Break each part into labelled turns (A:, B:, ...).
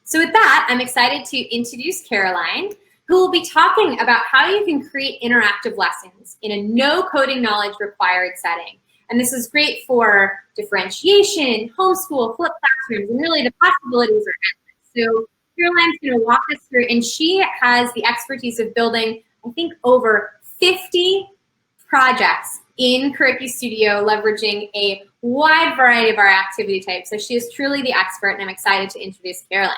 A: So with that, I'm excited to introduce Caroline, who will be talking about how you can create interactive lessons in a no coding knowledge required setting. And this is great for differentiation, homeschool, flipped classrooms, and really the possibilities are endless. So Caroline's going to walk us through, and she has the expertise of building, I think, over 50 projects in CurrikiStudio, leveraging a wide variety of our activity types. So she is truly the expert, and I'm excited to introduce Caroline.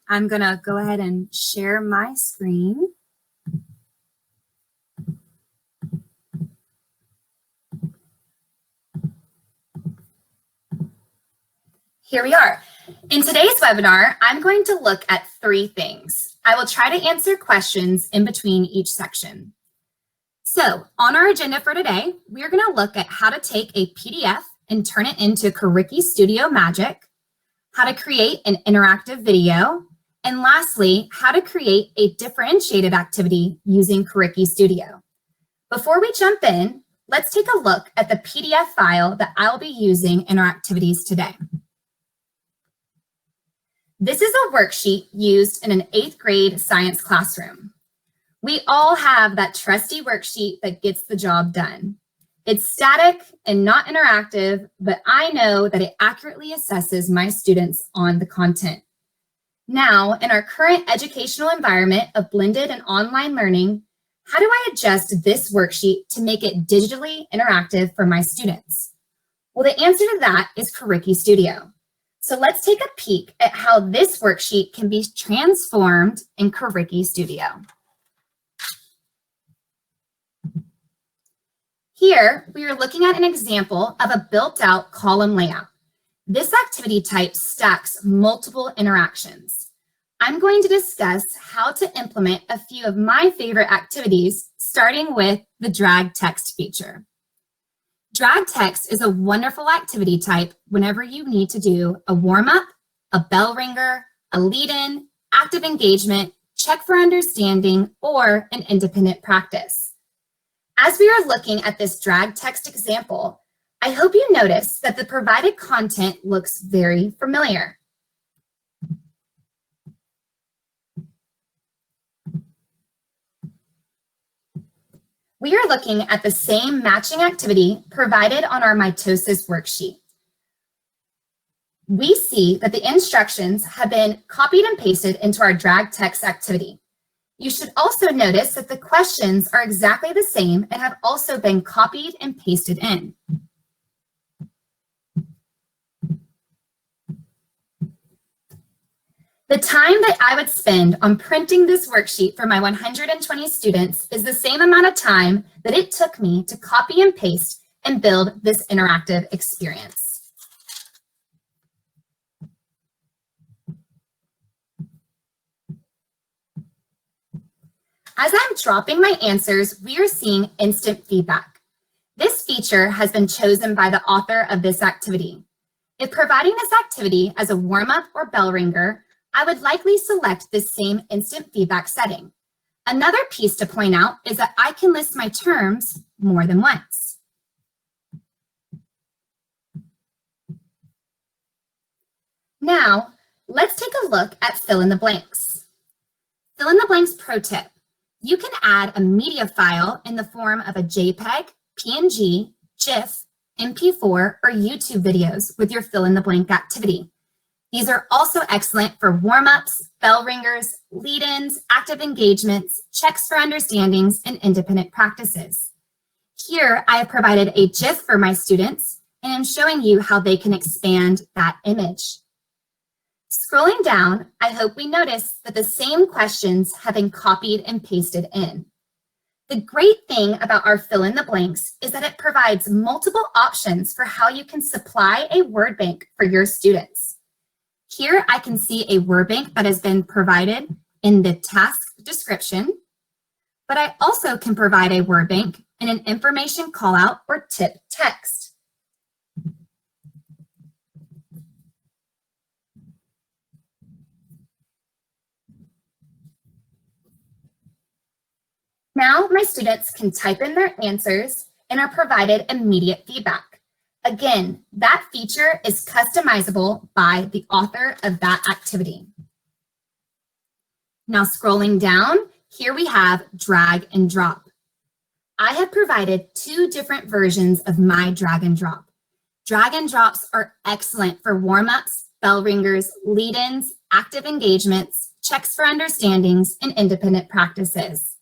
B: I'm going to go ahead and share my screen. Here we are. In today's webinar, I'm going to look at 3 things. I will try to answer questions in between each section. So on our agenda for today, we're going to look at how to take a PDF and turn it into CurrikiStudio magic, how to create an interactive video, and lastly, how to create a differentiated activity using CurrikiStudio. Before we jump in, let's take a look at the PDF file that I'll be using in our activities today. This is a worksheet used in an 8th grade science classroom. We all have that trusty worksheet that gets the job done. It's static and not interactive, but I know that it accurately assesses my students on the content. Now, in our current educational environment of blended and online learning, how do I adjust this worksheet to make it digitally interactive for my students? Well, the answer to that is CurrikiStudio. So let's take a peek at how this worksheet can be transformed in CurrikiStudio. Here, we are looking at an example of a built-out column layout. This activity type stacks multiple interactions. I'm going to discuss how to implement a few of my favorite activities, starting with the drag text feature. Drag text is a wonderful activity type whenever you need to do a warm-up, a bell ringer, a lead-in, active engagement, check for understanding, or an independent practice. As we are looking at this drag text example, I hope you notice that the provided content looks very familiar. We are looking at the same matching activity provided on our MITOSIS worksheet. We see that the instructions have been copied and pasted into our drag text activity. You should also notice that the questions are exactly the same and have also been copied and pasted in. The time that I would spend on printing this worksheet for my 120 students is the same amount of time that it took me to copy and paste and build this interactive experience. As I'm dropping my answers, we are seeing instant feedback. This feature has been chosen by the author of this activity. If providing this activity as a warm-up or bell ringer, I would likely select this same instant feedback setting. Another piece to point out is that I can list my terms more than once. Now, let's take a look at fill in the blanks. Fill in the blanks pro tip. You can add a media file in the form of a JPEG, PNG, GIF, MP4, or YouTube videos with your fill in the blank activity. These are also excellent for warm-ups, bell ringers, lead-ins, active engagements, checks for understandings, and independent practices. Here, I have provided a GIF for my students, and I'm showing you how they can expand that image. Scrolling down, I hope we notice that the same questions have been copied and pasted in. The great thing about our fill in the blanks is that it provides multiple options for how you can supply a word bank for your students. Here I can see a word bank that has been provided in the task description, but I also can provide a word bank in an information callout or tip text. Now my students can type in their answers and are provided immediate feedback. Again, that feature is customizable by the author of that activity. Now scrolling down, here we have drag and drop. I have provided 2 different versions of my drag and drop. Drag and drops are excellent for warm-ups, bell ringers, lead-ins, active engagements, checks for understandings, and independent practices.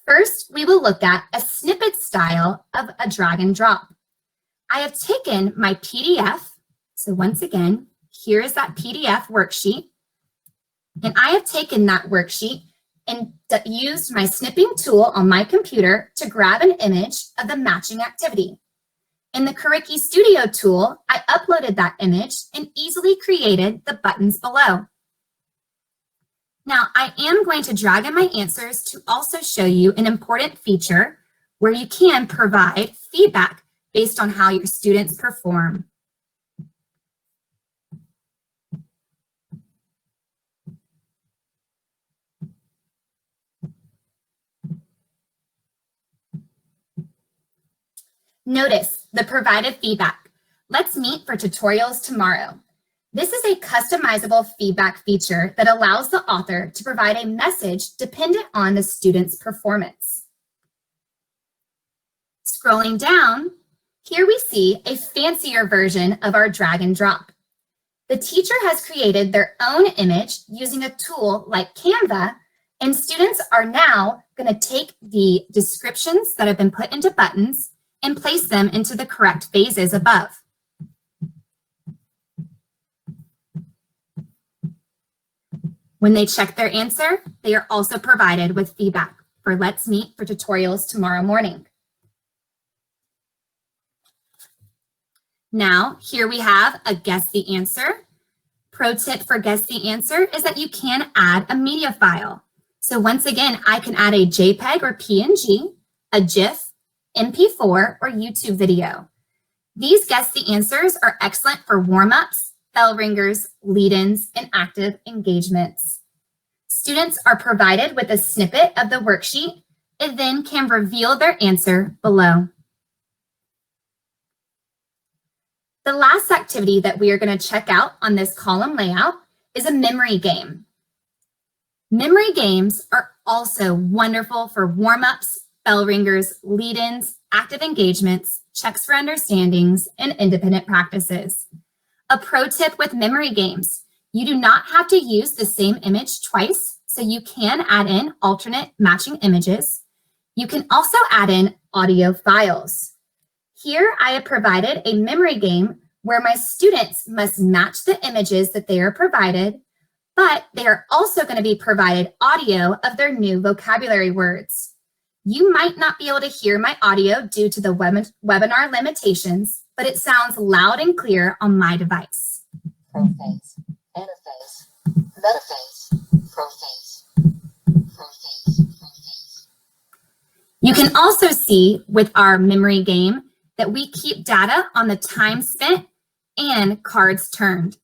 B: First, we will look at a snippet style of a drag and drop. I have taken my PDF, so once again, here is that PDF worksheet, and I have taken that worksheet and used my snipping tool on my computer to grab an image of the matching activity. In the CurrikiStudio tool, I uploaded that image and easily created the buttons below. Now, I am going to drag in my answers to also show you an important feature where you can provide feedback based on how your students perform. Notice the provided feedback. Let's meet for tutorials tomorrow. This is a customizable feedback feature that allows the author to provide a message dependent on the student's performance. Scrolling down, here we see a fancier version of our drag and drop. The teacher has created their own image using a tool like Canva, and students are now going to take the descriptions that have been put into buttons and place them into the correct phases above. When they check their answer, they are also provided with feedback for Let's Meet for tutorials tomorrow morning. Now, here we have a Guess the Answer. Pro tip for Guess the Answer is that you can add a media file. So once again, I can add a JPEG or PNG, a GIF, MP4, or YouTube video. These Guess the Answers are excellent for warm-ups, bell ringers, lead-ins, and active engagements. Students are provided with a snippet of the worksheet and then can reveal their answer below. The last activity that we are going to check out on this column layout is a memory game. Memory games are also wonderful for warm-ups, bell ringers, lead-ins, active engagements, checks for understandings, and independent practices. A pro tip with memory games: you do not have to use the same image twice, so you can add in alternate matching images. You can also add in audio files. Here I have provided a memory game where my students must match the images that they are provided, but they are also going to be provided audio of their new vocabulary words. You might not be able to hear my audio due to the webinar limitations, but it sounds loud and clear on my device.
C: Prophase, anaphase, metaphase, prophase, prophase, prophase.
B: You can also see with our memory game that we keep data on the time spent and cards turned.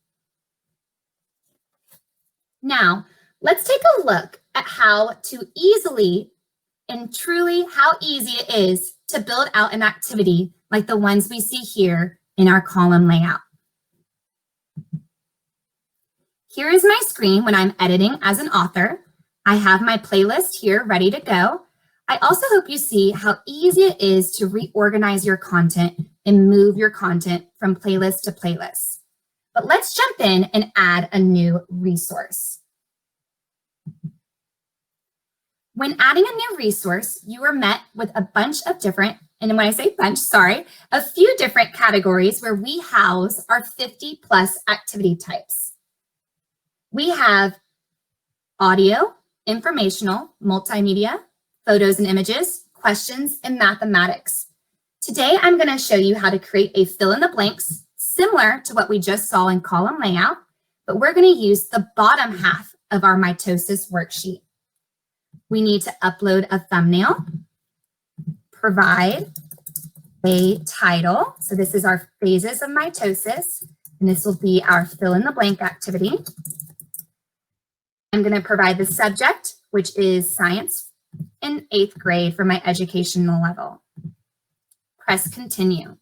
B: Now, let's take a look at how to easily and truly how easy it is to build out an activity like the ones we see here in our column layout. Here is my screen when I'm editing as an author. I have my playlist here ready to go. I also hope you see how easy it is to reorganize your content and move your content from playlist to playlist. But let's jump in and add a new resource. When adding a new resource, you are met with a bunch of different, and when I say bunch, sorry, a few different categories where we house our 50+ activity types. We have audio, informational, multimedia, photos and images, questions, and mathematics. Today, I'm going to show you how to create a fill in the blanks similar to what we just saw in column layout, but we're going to use the bottom half of our MITOSIS worksheet. We need to upload a thumbnail, provide a title. So this is our phases of MITOSIS, and this will be our fill in the blank activity. I'm going to provide the subject, which is science in 8th grade for my educational level. Press continue.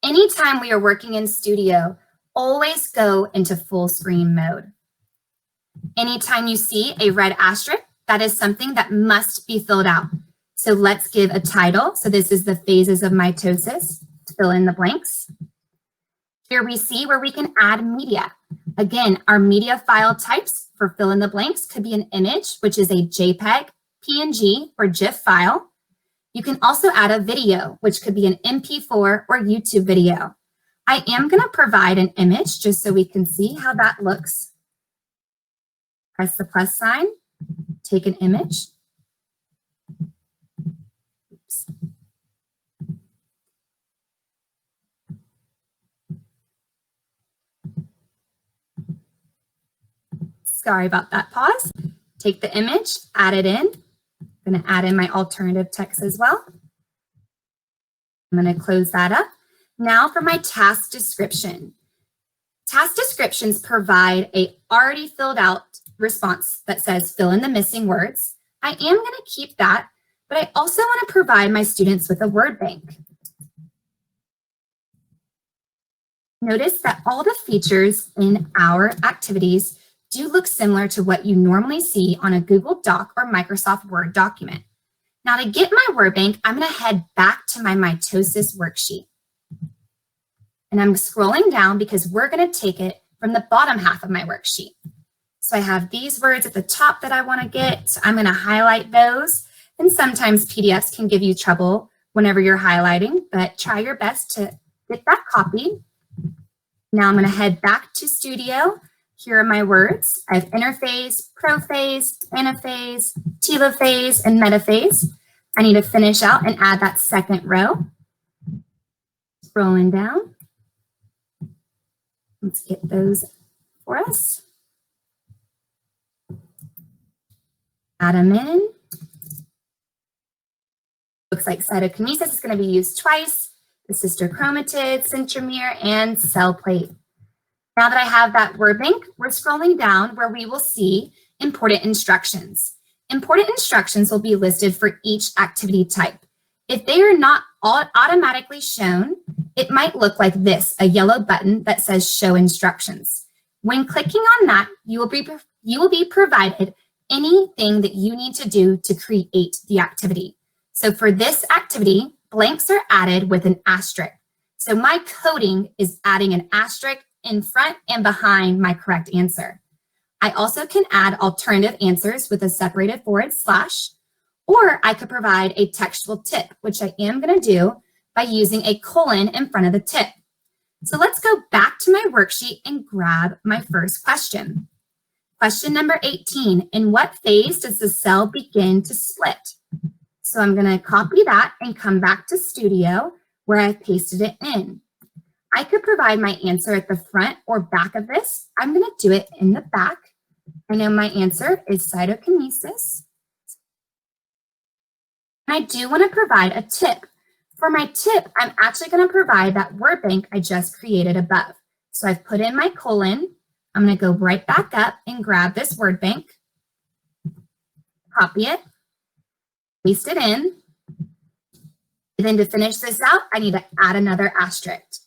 B: Anytime we are working in Studio, always go into full screen mode. Anytime you see a red asterisk, that is something that must be filled out. So let's give a title. So this is the phases of mitosis. Fill in the blanks. Here we see where we can add media. Again, our media file types for fill in the blanks could be an image, which is a JPEG, PNG, or GIF file. You can also add a video, which could be an MP4 or YouTube video. I am going to provide an image just so we can see how that looks. Press the plus sign, take an image. Oops. Sorry about that pause. Take the image, add it in. I'm going to add in my alternative text as well. I'm going to close that up. Now for my task description. Task descriptions provide a already filled out response that says fill in the missing words. I am going to keep that, but I also want to provide my students with a word bank. Notice that all the features in our activities do look similar to what you normally see on a Google Doc or Microsoft Word document. Now to get my word bank, I'm going to head back to my MITOSIS worksheet. And I'm scrolling down because we're going to take it from the bottom half of my worksheet. So I have these words at the top that I want to get. So I'm going to highlight those. And sometimes PDFs can give you trouble whenever you're highlighting, but try your best to get that copied. Now I'm going to head back to Studio. Here are my words. I have interphase, prophase, anaphase, telophase, and metaphase. I need to finish out and add that second row. Scrolling down. Let's get those for us. Add them in. Looks like cytokinesis is going to be used twice. The sister chromatid, centromere, and cell plate. Now that I have that word bank, we're scrolling down where we will see important instructions. Important instructions will be listed for each activity type. If they are not automatically shown, it might look like this, a yellow button that says show instructions. When clicking on that, you will be provided anything that you need to do to create the activity. So for this activity, blanks are added with an asterisk. So my coding is adding an asterisk in front and behind my correct answer. I also can add alternative answers with a separated /, or I could provide a textual tip, which I am going to do by using a colon in front of the tip. So let's go back to my worksheet and grab my first question. Question number 18, in what phase does the cell begin to split? So I'm going to copy that and come back to Studio where I've pasted it in. I could provide my answer at the front or back of this. I'm going to do it in the back. I know my answer is cytokinesis. And I do want to provide a tip. For my tip, I'm actually going to provide that word bank I just created above. So I've put in my colon. I'm going to go right back up and grab this word bank, copy it, paste it in. And then to finish this out, I need to add another asterisk.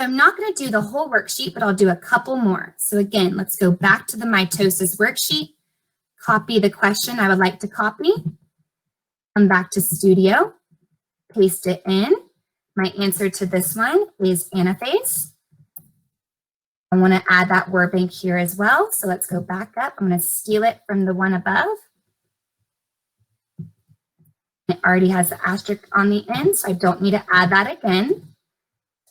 B: So I'm not going to do the whole worksheet, but I'll do a couple more. So again, let's go back to the MITOSIS worksheet, copy the question I would like to copy, come back to Studio, paste it in. My answer to this one is anaphase. I want to add that word bank here as well. So let's go back up. I'm going to steal it from the one above. It already has the asterisk on the end, so I don't need to add that again.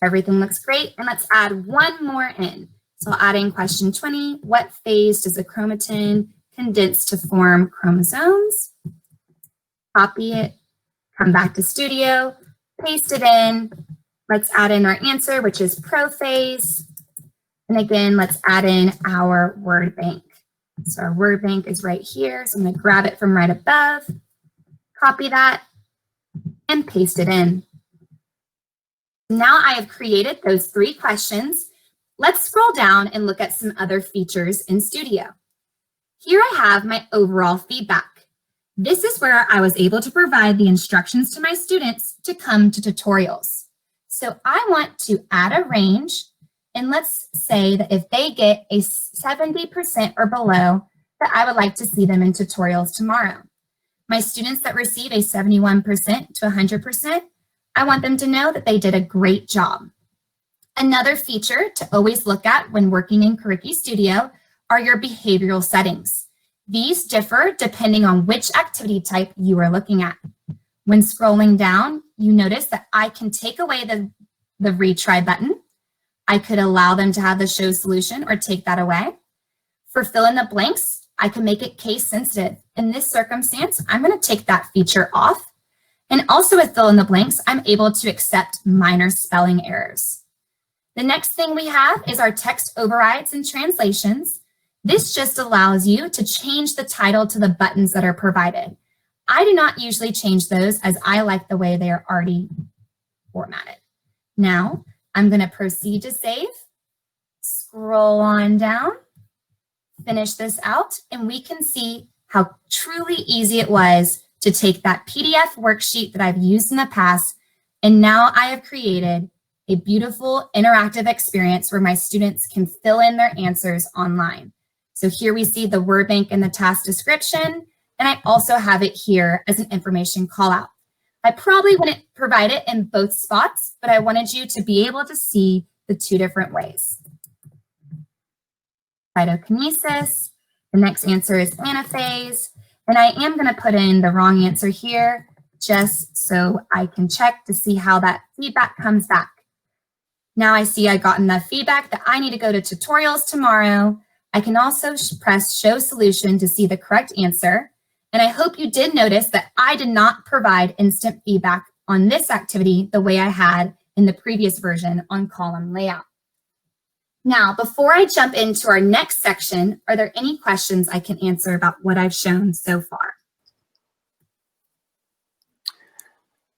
B: Everything looks great, and let's add one more in. So I'll add in question 20, what phase does a chromatin condense to form chromosomes? Copy it, come back to Studio, paste it in. Let's add in our answer, which is prophase. And again, let's add in our word bank. So our word bank is right here, so I'm going to grab it from right above, copy that, and paste it in. Now I have created those 3 questions. Let's scroll down and look at some other features in Studio. Here I have my overall feedback. This is where I was able to provide the instructions to my students to come to tutorials. So I want to add a range, and let's say that if they get a 70% or below, that I would like to see them in tutorials tomorrow. My students that receive a 71% to 100%, I want them to know that they did a great job. Another feature to always look at when working in CurrikiStudio are your behavioral settings. These differ depending on which activity type you are looking at. When scrolling down, you notice that I can take away the retry button. I could allow them to have the show solution or take that away. For fill in the blanks, I can make it case sensitive. In this circumstance, I'm going to take that feature off. And also with fill in the blanks, I'm able to accept minor spelling errors. The next thing we have is our text overrides and translations. This just allows you to change the title to the buttons that are provided. I do not usually change those as I like the way they are already formatted. Now, I'm going to proceed to save, scroll on down, finish this out, and we can see how truly easy it was to take that PDF worksheet that I've used in the past, and now I have created a beautiful interactive experience where my students can fill in their answers online. So here we see the word bank and the task description, and I also have it here as an information call out. I probably wouldn't provide it in both spots, but I wanted you to be able to see the two different ways. Cytokinesis, the next answer is anaphase, and I am going to put in the wrong answer here just so I can check to see how that feedback comes back. Now I see I gotten the feedback that I need to go to tutorials tomorrow. I can also press show solution to see the correct answer. And I hope you did notice that I did not provide instant feedback on this activity the way I had in the previous version on column layout. Now, before I jump into our next section, are there any questions I can answer about what I've shown so far?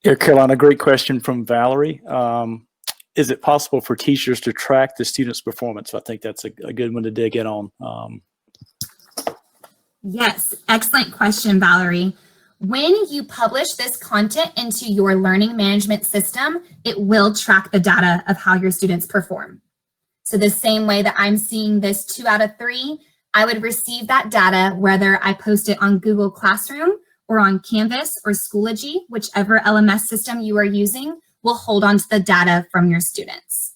D: Yeah, Caroline, a great question from Valerie. Is it possible for teachers to track the students' performance? I think that's a good one to dig in on.
B: Yes, excellent question, Valerie. When you publish this content into your learning management system, it will track the data of how your students perform. So the same way that I'm seeing this 2 out of 3, I would receive that data whether I post it on Google Classroom or on Canvas or Schoology, whichever LMS system you are using will hold on to the data from your students.